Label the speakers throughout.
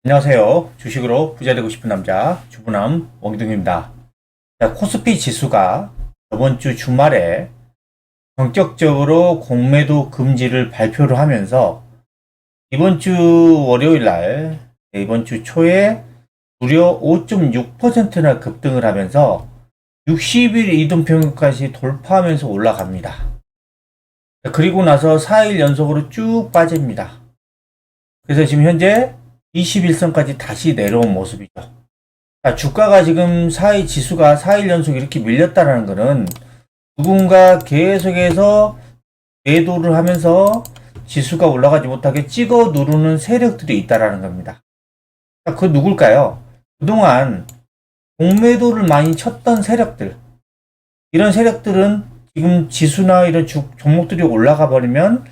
Speaker 1: 안녕하세요. 주식으로 부자 되고 싶은 남자 주부남 원기둥입니다. 자, 코스피 지수가 저번 주 주말에 본격적으로 공매도 금지를 발표를 하면서 이번 주 월요일 날, 이번 주 초에 무려 5.6%나 급등을 하면서 60일 이동평균까지 돌파하면서 올라갑니다. 그리고 나서 4일 연속으로 쭉 빠집니다. 그래서 지금 현재 21선까지 다시 내려온 모습이죠. 주가가 지금 4일 지수가 4일 연속 이렇게 밀렸다는 것은 누군가 계속해서 매도를 하면서 지수가 올라가지 못하게 찍어 누르는 세력들이 있다는 겁니다. 그 누굴까요? 그동안 공매도를 많이 쳤던 세력들, 이런 세력들은 지금 지수나 이런 종목들이 올라가 버리면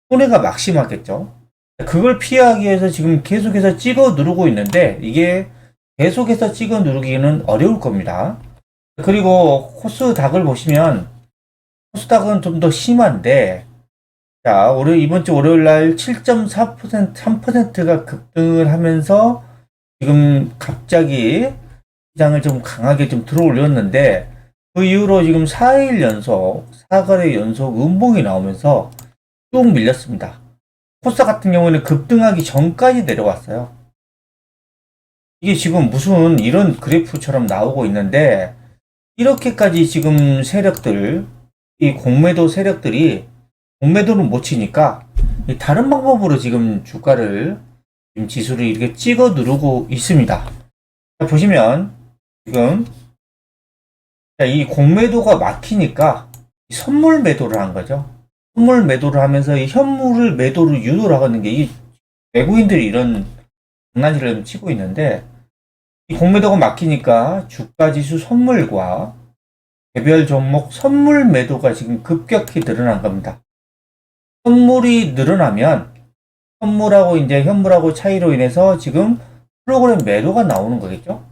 Speaker 1: 손해가 막심하겠죠. 그걸 피하기 위해서 지금 계속해서 찍어 누르고 있는데 이게 계속해서 찍어 누르기는 어려울 겁니다. 그리고 코스닥을 보시면 코스닥은 좀 더 심한데, 자, 이번 주 월요일 날 7.4%, 3%가 급등을 하면서 지금 갑자기 시장을 좀 강하게 좀 들어올렸는데, 그 이후로 지금 4일 연속, 4거래 연속 음봉이 나오면서 쭉 밀렸습니다. 코스닥 같은 경우에는 급등하기 전까지 내려왔어요. 이게 지금 무슨 이런 그래프처럼 나오고 있는데, 이렇게까지 지금 세력들, 이 공매도 세력들이 공매도를 못 치니까 다른 방법으로 지금 주가를, 지금 지수를 이렇게 찍어 누르고 있습니다. 자, 보시면 지금 이 공매도가 막히니까 선물 매도를 한 거죠. 선물 매도를 하면서 이 현물을 매도를 유도를 하는 게 이 외국인들이 이런 장난질을 치고 있는데, 이 공매도가 막히니까 주가 지수 선물과 개별 종목 선물 매도가 지금 급격히 늘어난 겁니다. 선물이 늘어나면 선물하고 이제 현물하고 차이로 인해서 지금 프로그램 매도가 나오는 거겠죠.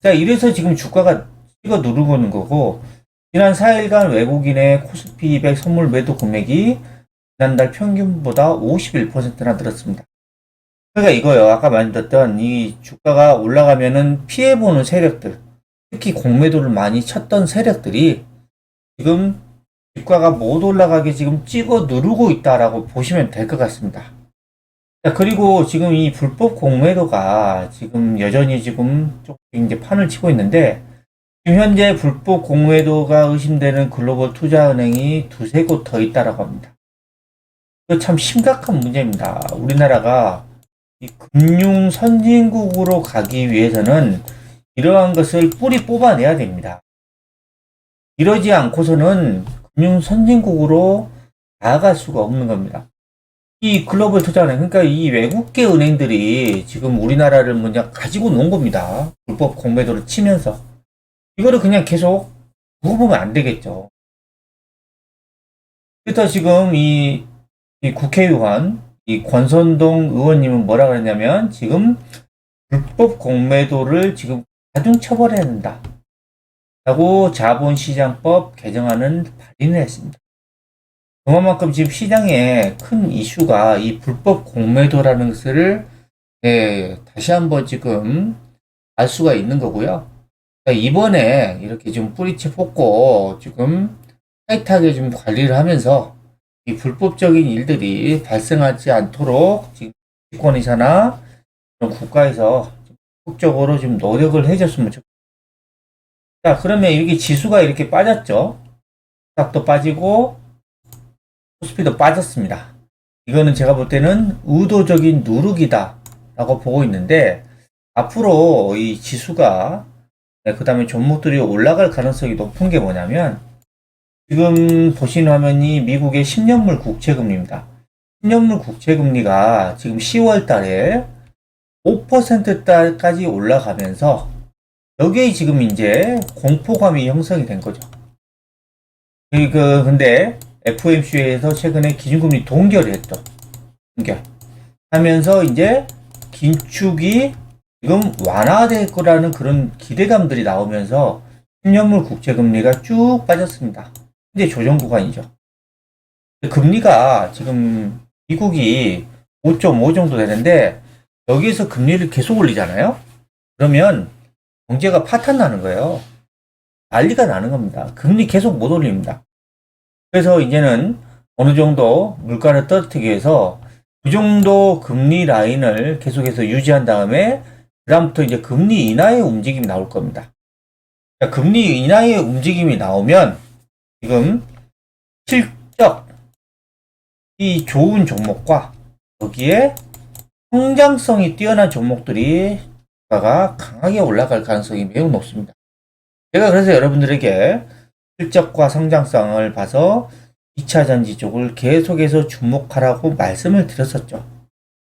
Speaker 1: 자, 이래서 지금 주가가 찍어 누르고 있는 거고, 지난 4일간 외국인의 코스피 200 선물 매도 금액이 지난달 평균보다 51%나 늘었습니다. 그러니까 이거요. 아까 말씀드렸던 이 주가가 올라가면은 피해보는 세력들, 특히 공매도를 많이 쳤던 세력들이 지금 주가가 못 올라가게 지금 찍어 누르고 있다라고 보시면 될 것 같습니다. 자, 그리고 지금 이 불법 공매도가 지금 여전히 지금 조금 이제 판을 치고 있는데, 지금 현재 불법 공매도가 의심되는 글로벌 투자은행이 두세 곳 더 있다라고 합니다. 이거 참 심각한 문제입니다. 우리나라가 이 금융 선진국으로 가기 위해서는 이러한 것을 뿌리 뽑아내야 됩니다. 이러지 않고서는 금융 선진국으로 나아갈 수가 없는 겁니다. 이 글로벌 투자은행, 그러니까 이 외국계 은행들이 지금 우리나라를 뭐냐 가지고 논 겁니다. 불법 공매도를 치면서. 이거를 그냥 계속 두고 보면 안 되겠죠. 그래서 지금 이 국회의원, 이 권선동 의원님은 뭐라 그랬냐면, 지금 불법 공매도를 지금 가중 처벌해야 된다 라고 자본시장법 개정안은 발의를 했습니다. 그만큼 지금 시장에 큰 이슈가 이 불법 공매도라는 것을 다시 한번 지금 알 수가 있는 거고요. 이번에 이렇게 좀 뿌리채 뽑고 지금 타이트하게 좀 관리를 하면서 이 불법적인 일들이 발생하지 않도록 지금 정권이사나 국가에서 적극적으로 좀 노력을 해줬으면 좋겠습니다. 자, 그러면 이렇게 지수가 이렇게 빠졌죠. 코스닥도 빠지고 코스피도 빠졌습니다. 이거는 제가 볼 때는 의도적인 누르기다 라고 보고 있는데, 앞으로 이 지수가 그 다음에 종목들이 올라갈 가능성이 높은 게 뭐냐면, 지금 보시는 화면이 미국의 10년물 국채금리입니다. 10년물 국채금리가 지금 10월 달에 5%까지 올라가면서 여기에 지금 이제 공포감이 형성이 된 거죠. 근데 FOMC에서 최근에 기준금리 동결을 했죠. 동결. 하면서 이제 긴축이 지금 완화될 거라는 그런 기대감들이 나오면서 10년물 국채금리가 쭉 빠졌습니다. 이제 조정 구간이죠. 금리가 지금 미국이 5.5 정도 되는데 여기에서 금리를 계속 올리잖아요. 그러면 경제가 파탄 나는 거예요. 난리가 나는 겁니다. 금리 계속 못 올립니다. 그래서 이제는 어느 정도 물가를 떨어뜨리기 위해서 그 정도 금리 라인을 계속해서 유지한 다음에 그다음부터 이제 금리 인하의 움직임이 나올 겁니다. 금리 인하의 움직임이 나오면 지금 실적이 좋은 종목과 여기에 성장성이 뛰어난 종목들이 주가가 강하게 올라갈 가능성이 매우 높습니다. 제가 그래서 여러분들에게 실적과 성장성을 봐서 2차 전지 쪽을 계속해서 주목하라고 말씀을 드렸었죠.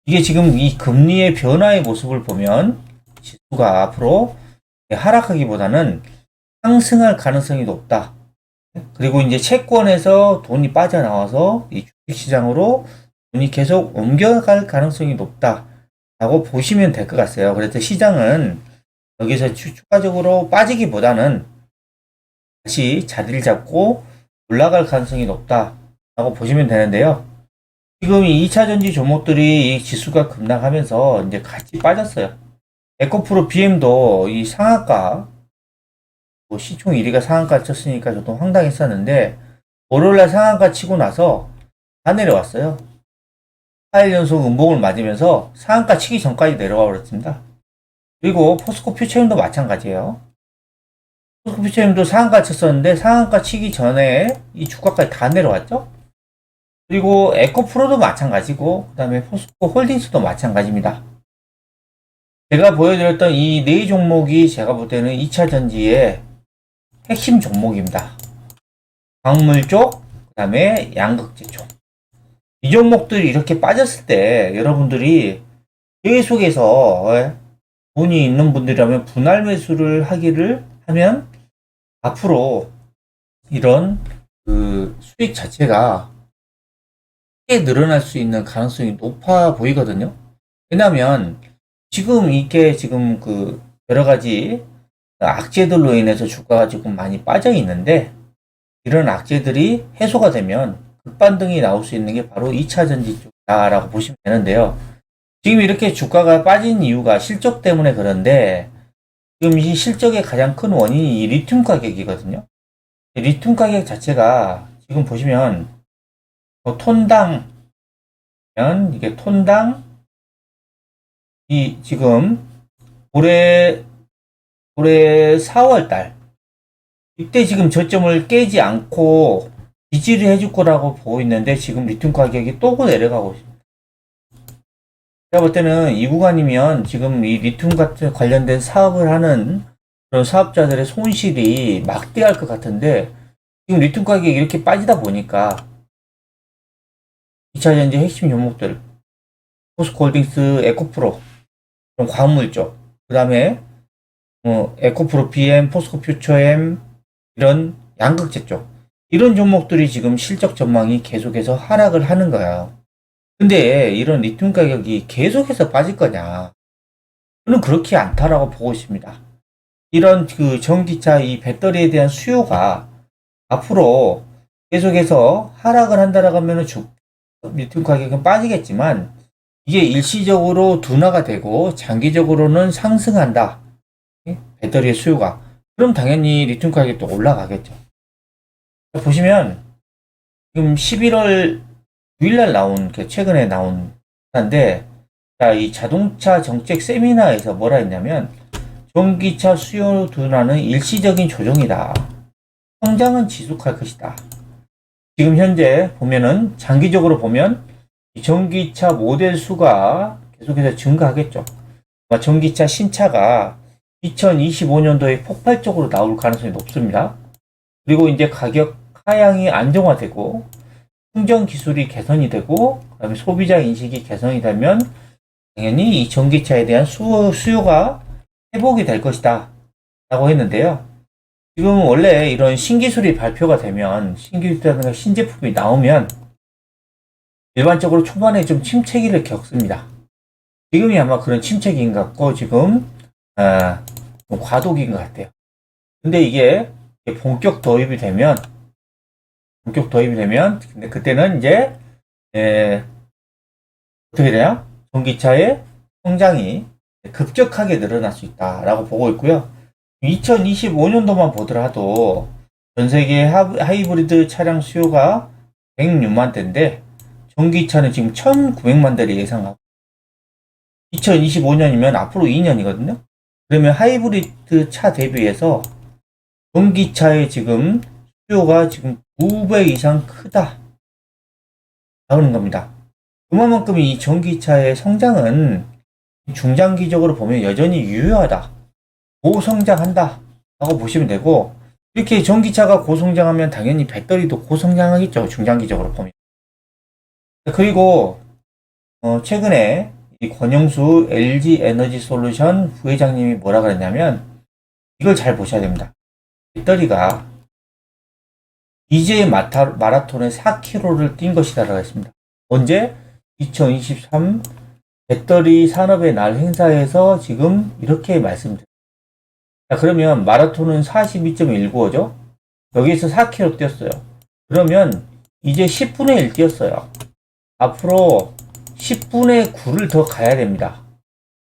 Speaker 1: 이게 지금 이 금리의 변화의 모습을 보면 지수가 앞으로 하락하기보다는 상승할 가능성이 높다. 그리고 이제 채권에서 돈이 빠져나와서 이 주식시장으로 돈이 계속 옮겨갈 가능성이 높다라고 보시면 될 것 같아요. 그래서 시장은 여기서 추가적으로 빠지기보다는 다시 자리를 잡고 올라갈 가능성이 높다라고 보시면 되는데요. 지금 이 2차 전지 종목들이 이 지수가 급락하면서 이제 같이 빠졌어요. 에코프로 BM도 이 상한가, 뭐 시총 1위가 상한가 쳤으니까 저도 황당했었는데, 월요일날 상한가 치고 나서 다 내려왔어요. 4일 연속 음봉을 맞으면서 상한가 치기 전까지 내려와 버렸습니다. 그리고 포스코 퓨처엠도 마찬가지예요. 포스코 퓨처엠도 상한가 쳤었는데 상한가 치기 전에 이 주가까지 다 내려왔죠. 그리고 에코프로도 마찬가지고 그 다음에 포스코 홀딩스도 마찬가지입니다. 제가 보여드렸던 이 네 종목이 제가 볼 때는 2차 전지의 핵심 종목입니다. 광물 쪽, 그 다음에 양극재 쪽. 이 종목들이 이렇게 빠졌을 때 여러분들이 계속해서 돈이 있는 분들이라면 분할 매수를 하기를 하면 앞으로 이런 그 수익 자체가 크게 늘어날 수 있는 가능성이 높아 보이거든요. 왜냐하면 지금 이게 지금 그 여러 가지 악재들로 인해서 주가가 지금 많이 빠져 있는데 이런 악재들이 해소가 되면 급반등이 나올 수 있는 게 바로 2차 전지 쪽이다라고 보시면 되는데요. 지금 이렇게 주가가 빠진 이유가 실적 때문에 그런데 지금 이 실적의 가장 큰 원인이 이 리튬 가격이거든요. 리튬 가격 자체가 지금 보시면 톤당 이게 톤당 이 지금 올해 4월 달 이때 지금 저점을 깨지 않고 지지를 해줄 거라고 보고 있는데 지금 리튬 가격이 또 내려가고 있습니다. 제가 볼 때는 이 구간이면 지금 이 리튬 같은 관련된 사업을 하는 그런 사업자들의 손실이 막대할 것 같은데 지금 리튬 가격이 이렇게 빠지다 보니까 2차 전지 핵심 종목들 포스코홀딩스, 에코프로 그런 광물 쪽, 그 다음에 에코프로 BM, 포스코 퓨처엠 이런 양극재 쪽 이런 종목들이 지금 실적 전망이 계속해서 하락을 하는 거야. 근데 이런 리튬 가격이 계속해서 빠질 거냐? 저는 그렇게 않다라고 보고 있습니다. 이런 그 전기차 이 배터리에 대한 수요가 앞으로 계속해서 하락을 한다라고 하면 리튬 가격은 빠지겠지만 이게 일시적으로 둔화가 되고 장기적으로는 상승한다. 배터리의 수요가. 그럼 당연히 리튬 가격도 올라가겠죠. 보시면 지금 11월 9일날 나온 최근에 나온 건데 이 자동차 정책 세미나에서 뭐라 했냐면 전기차 수요 둔화는 일시적인 조정이다. 성장은 지속할 것이다. 지금 현재 보면은 장기적으로 보면 이 전기차 모델 수가 계속해서 증가하겠죠. 전기차 신차가 2025년도에 폭발적으로 나올 가능성이 높습니다. 그리고 이제 가격 하향이 안정화되고 충전 기술이 개선이 되고 그다음에 소비자 인식이 개선이 되면 당연히 이 전기차에 대한 수요가 회복이 될 것이다 라고 했는데요. 지금 원래 이런 신기술이 발표가 되면 신기술이라든가 신제품이 나오면 일반적으로 초반에 좀 침체기를 겪습니다. 지금이 아마 그런 침체기인 것 같고 지금 좀 과도기인 것 같아요. 근데 이게 본격 도입이 되면 근데 그때는 이제 어떻게 되냐? 전기차의 성장이 급격하게 늘어날 수 있다라고 보고 있고요. 2025년도만 보더라도 전 세계 하이브리드 차량 수요가 106만 대인데 전기차는 지금 1,900만 대를 예상하고 2025년이면 앞으로 2년이거든요. 그러면 하이브리드 차 대비해서 전기차의 지금 수요가 지금 2배 이상 크다 나오는 겁니다. 그만큼 이 전기차의 성장은 중장기적으로 보면 여전히 유효하다. 고성장한다 라고 보시면 되고, 이렇게 전기차가 고성장하면 당연히 배터리도 고성장하겠죠. 중장기적으로 보면. 그리고 최근에 이 권영수 LG 에너지 솔루션 부회장님이 뭐라 그랬냐면 이걸 잘 보셔야 됩니다. 배터리가 BJ 마라톤에 4km를 뛴 것이다라고 했습니다. 언제? 2023 배터리 산업의 날 행사에서 지금 이렇게 말씀드립니다. 그러면 마라톤은 42.195죠? 여기서 4km 뛰었어요. 그러면 이제 10분의 1 뛰었어요. 앞으로 10분의 9를 더 가야 됩니다.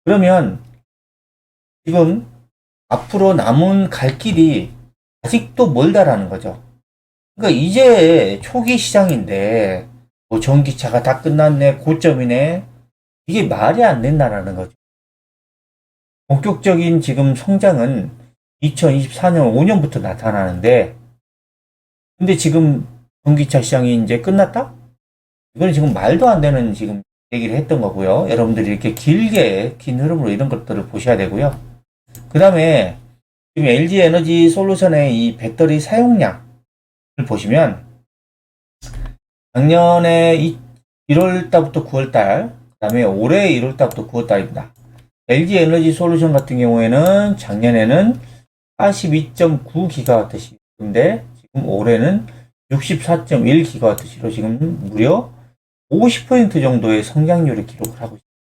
Speaker 1: 그러면 지금 앞으로 남은 갈 길이 아직도 멀다라는 거죠. 그러니까 이제 초기 시장인데 뭐 전기차가 다 끝났네, 고점이네. 이게 말이 안 된다라는 거죠. 본격적인 지금 성장은 2024년 5년부터 나타나는데, 근데 지금 전기차 시장이 이제 끝났다? 이건 지금 말도 안 되는 지금 얘기를 했던 거고요. 여러분들이 이렇게 길게, 긴 흐름으로 이런 것들을 보셔야 되고요. 그 다음에 지금 LG 에너지 솔루션의 이 배터리 사용량을 보시면, 작년에 1월달부터 9월달, 그 다음에 올해 1월달부터 9월달입니다. LG 에너지 솔루션 같은 경우에는 작년에는 82.9GWh인데 지금 올해는 64.1GWh로 지금 무려 50% 정도의 성장률을 기록을 하고 있습니다.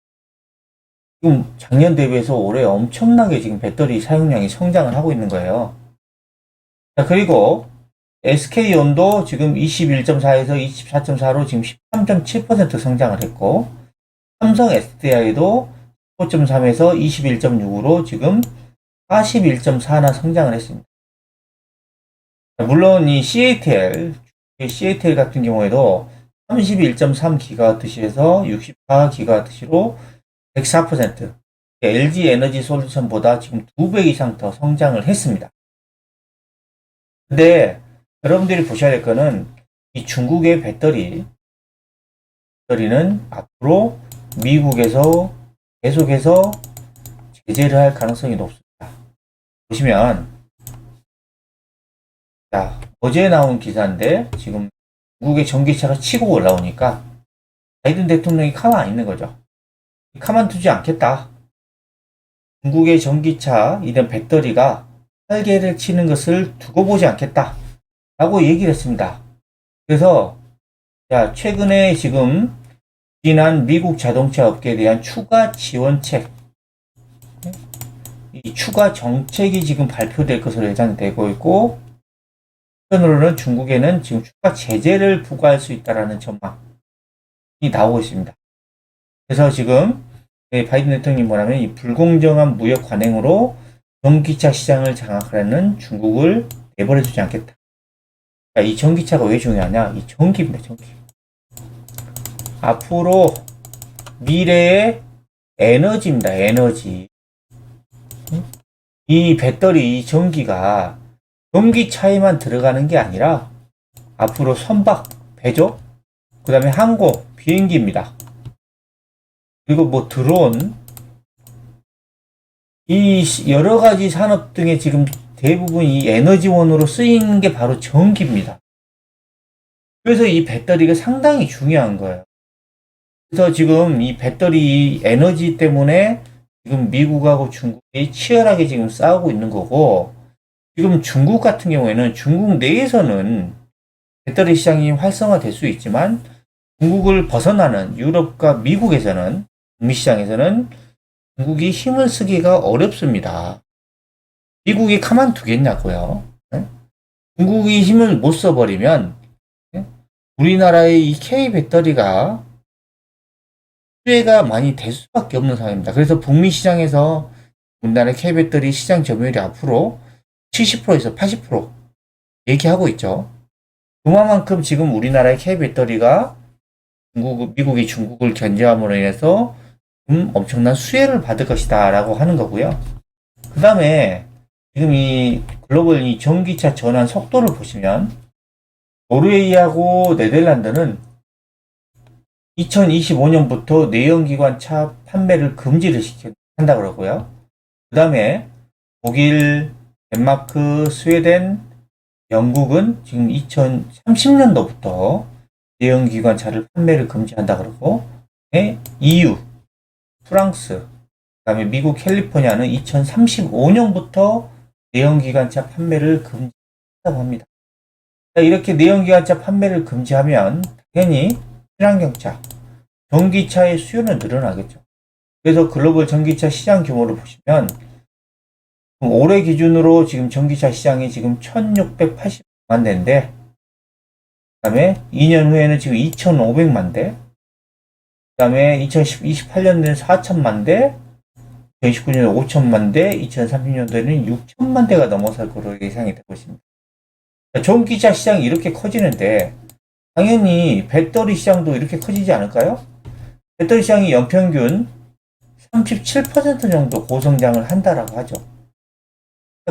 Speaker 1: 지금 작년 대비해서 올해 엄청나게 지금 배터리 사용량이 성장을 하고 있는 거예요. 자, 그리고 SK온도 지금 21.4에서 24.4로 지금 13.7% 성장을 했고, 삼성 SDI도 15.3에서 21.6으로 지금 41.4나 성장을 했습니다. 물론 이 CATL 같은 경우에도 31.3GWh에서 64GWh로 104%, LG 에너지 솔루션보다 지금 2배 이상 더 성장을 했습니다. 근데 여러분들이 보셔야 될 거는 이 중국의 배터리는 앞으로 미국에서 계속해서 제재를 할 가능성이 높습니다. 보시면, 자, 어제 나온 기사인데 지금 중국의 전기차가 치고 올라오니까 바이든 대통령이 가만 안 있는 거죠. 가만두지 않겠다. 중국의 전기차 이런 배터리가 활개를 치는 것을 두고 보지 않겠다 라고 얘기를 했습니다. 그래서 자, 최근에 지금 지난 미국 자동차 업계에 대한 추가 지원책, 이 추가 정책이 지금 발표될 것으로 예상되고 있고, 한편으로는 중국에는 지금 추가 제재를 부과할 수 있다라는 전망이 나오고 있습니다. 그래서 지금 바이든 대통령이 뭐냐면 이 불공정한 무역 관행으로 전기차 시장을 장악하려는 중국을 내버려두지 않겠다. 자, 이 전기차가 왜 중요하냐? 이 전기입니다, 전기. 앞으로 미래의 에너지입니다, 에너지. 이 배터리, 이 전기가 전기차에만 들어가는 게 아니라 앞으로 선박, 배죠? 그 다음에 항공, 비행기입니다. 그리고 뭐 드론, 이 여러 가지 산업 등에 지금 대부분 이 에너지원으로 쓰이는 게 바로 전기입니다. 그래서 이 배터리가 상당히 중요한 거예요. 그래서 지금 이 배터리 에너지 때문에 지금 미국하고 중국이 치열하게 지금 싸우고 있는 거고, 지금 중국 같은 경우에는 중국 내에서는 배터리 시장이 활성화될 수 있지만 중국을 벗어나는 유럽과 미국에서는, 북미 시장에서는 중국이 힘을 쓰기가 어렵습니다. 미국이 가만두겠냐고요. 네? 중국이 힘을 못 써버리면, 네? 우리나라의 이 K 배터리가 수혜가 많이 될 수밖에 없는 상황입니다. 그래서 북미 시장에서 우리나라 K배터리 시장 점유율이 앞으로 70%에서 80% 얘기하고 있죠. 그만큼 지금 우리나라의 K배터리가 미국이 중국을 견제함으로 인해서 엄청난 수혜를 받을 것이다 라고 하는 거고요. 그 다음에 지금 이 글로벌 이 전기차 전환 속도를 보시면 노르웨이하고 네덜란드는 2025년부터 내연기관차 판매를 금지를 한다 그러고요. 그 다음에 독일, 덴마크, 스웨덴, 영국은 지금 2030년도부터 내연기관차를 판매를 금지한다 그러고, EU, 프랑스, 그다음에 미국 캘리포니아는 2035년부터 내연기관차 판매를 금지한다고 합니다. 이렇게 내연기관차 판매를 금지하면 당연히 친환경차, 전기차의 수요는 늘어나겠죠. 그래서 글로벌 전기차 시장 규모를 보시면 올해 기준으로 지금 전기차 시장이 지금 1680만 대인데, 그 다음에 2년 후에는 지금 2500만 대, 그 다음에 2028년도에는 4000만 대, 2029년에 5000만 대, 2030년도에는 6000만 대가 넘어설 것으로 예상이 되고 있습니다. 전기차 시장이 이렇게 커지는데 당연히 배터리 시장도 이렇게 커지지 않을까요? 배터리 시장이 연평균 37% 정도 고성장을 한다라고 하죠.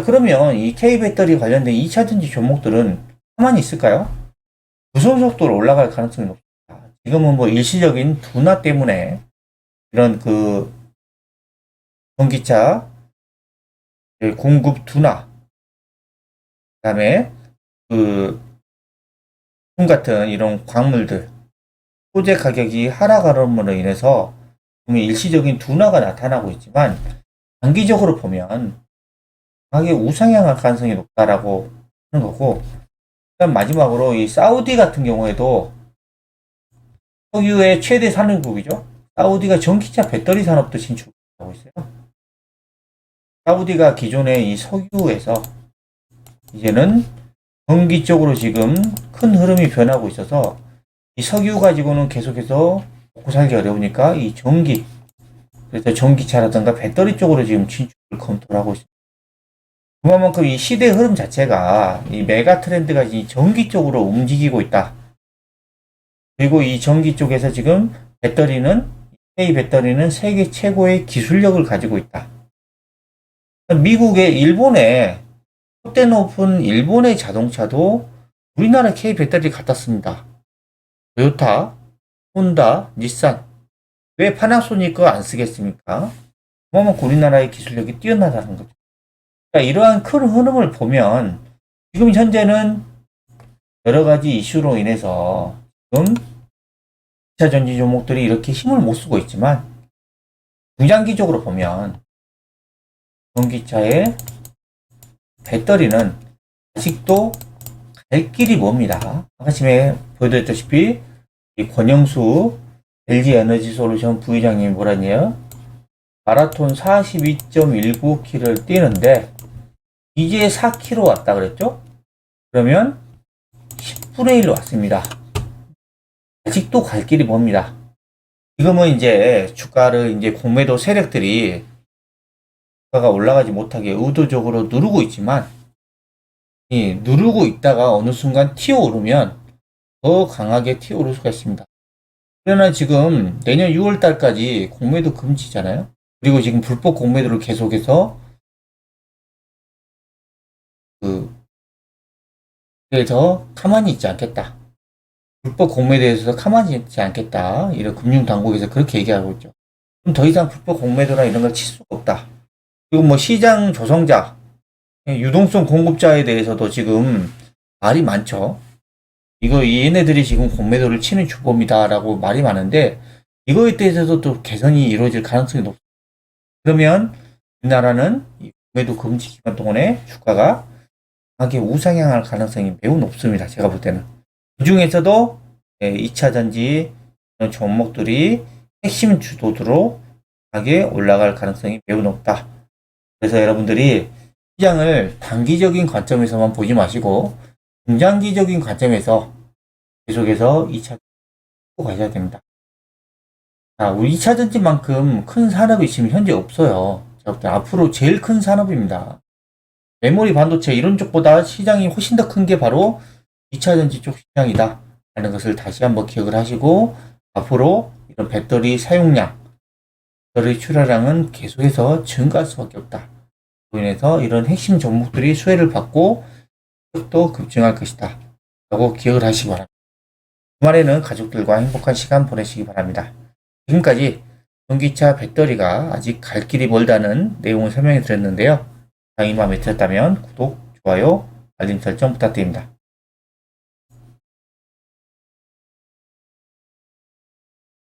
Speaker 1: 그러면 이 K배터리 관련된 2차전지 종목들은 가만히 있을까요? 무슨 속도로 올라갈 가능성이 높습니다. 지금은 뭐 일시적인 둔화 때문에 이런 그 전기차 공급 둔화, 그 다음에 그 같은 이런 광물들, 소재 가격이 하락함으로 인해서 일시적인 둔화가 나타나고 있지만 장기적으로 보면 강하게 우상향할 가능성이 높다라고 하는 거고, 그다음 마지막으로 이 사우디 같은 경우에도 석유의 최대 산유국이죠. 사우디가 전기차 배터리 산업도 진출하고 있어요. 사우디가 기존의 이 석유에서 이제는 전기 쪽으로 지금 큰 흐름이 변하고 있어서 이 석유 가지고는 계속해서 먹고 살기 어려우니까 이 전기, 그래서 전기차라든가 배터리 쪽으로 지금 진출을 검토를 하고 있습니다. 그만큼 이 시대 흐름 자체가 이 메가 트렌드가 이 전기 쪽으로 움직이고 있다. 그리고 이 전기 쪽에서 지금 배터리는 K 배터리는 세계 최고의 기술력을 가지고 있다. 미국의 일본의 콧대 높은 일본의 자동차도 우리나라 K 배터리 갖다 씁니다. 토요타, 혼다, 닛산. 왜 파나소닉 안 쓰겠습니까? 그만큼 우리나라의 기술력이 뛰어나다는 거죠. 이러한 큰 흐름을 보면 지금 현재는 여러 가지 이슈로 인해서 지금 2차 전지 종목들이 이렇게 힘을 못 쓰고 있지만 중장기적으로 보면 전기차의 배터리는 아직도 갈 길이 멉니다. 아침에 보여드렸다시피 이 권영수 LG 에너지 솔루션 부회장님이 뭐라니요? 마라톤 42.19km를 뛰는데 이제 4km 왔다 그랬죠? 그러면 10분의 1 왔습니다. 아직도 갈 길이 멉니다. 지금은 이제 주가를 이제 공매도 세력들이 주가가 올라가지 못하게 의도적으로 누르고 있지만, 누르고 있다가 어느 순간 튀어오르면 더 강하게 튀어오를 수가 있습니다. 그러나 지금 내년 6월 달까지 공매도 금지잖아요. 그리고 지금 불법 공매도를 계속해서 그래서 가만히 있지 않겠다. 불법 공매도에 대해서 가만히 있지 않겠다. 이런 금융당국에서 그렇게 얘기하고 있죠. 그럼 더 이상 불법 공매도나 이런 걸 칠 수가 없다. 그리고 뭐 시장 조성자, 유동성 공급자에 대해서도 지금 말이 많죠. 이거 얘네들이 지금 공매도를 치는 주범이다라고 말이 많은데 이거에 대해서도 또 개선이 이루어질 가능성이 높습니다. 그러면 우리나라는 이 공매도 금지 기간 동안에 주가가 강하게 우상향할 가능성이 매우 높습니다. 제가 볼 때는. 그 중에서도 2차 전지 종목들이 핵심 주도주로 강하게 올라갈 가능성이 매우 높다. 그래서 여러분들이 시장을 단기적인 관점에서만 보지 마시고 중장기적인 관점에서 계속해서 2차 가셔야 됩니다. 자, 우리 2차 전지만큼 큰 산업이 지금 현재 없어요. 자, 앞으로 제일 큰 산업입니다. 메모리 반도체 이런 쪽보다 시장이 훨씬 더 큰 게 바로 2차 전지 쪽 시장이다 라는 것을 다시 한번 기억을 하시고, 앞으로 이런 배터리 사용량, 배터리 출하량은 계속해서 증가할 수밖에 없다. 그로 인해서 이런 핵심 종목들이 수혜를 받고 또 급증할 것이다 라고 기억을 하시기 바랍니다. 주말에는 가족들과 행복한 시간 보내시기 바랍니다. 지금까지 전기차 배터리가 아직 갈 길이 멀다는 내용을 설명해 드렸는데요. 강의 마음에 들었다면 구독, 좋아요, 알림 설정 부탁드립니다.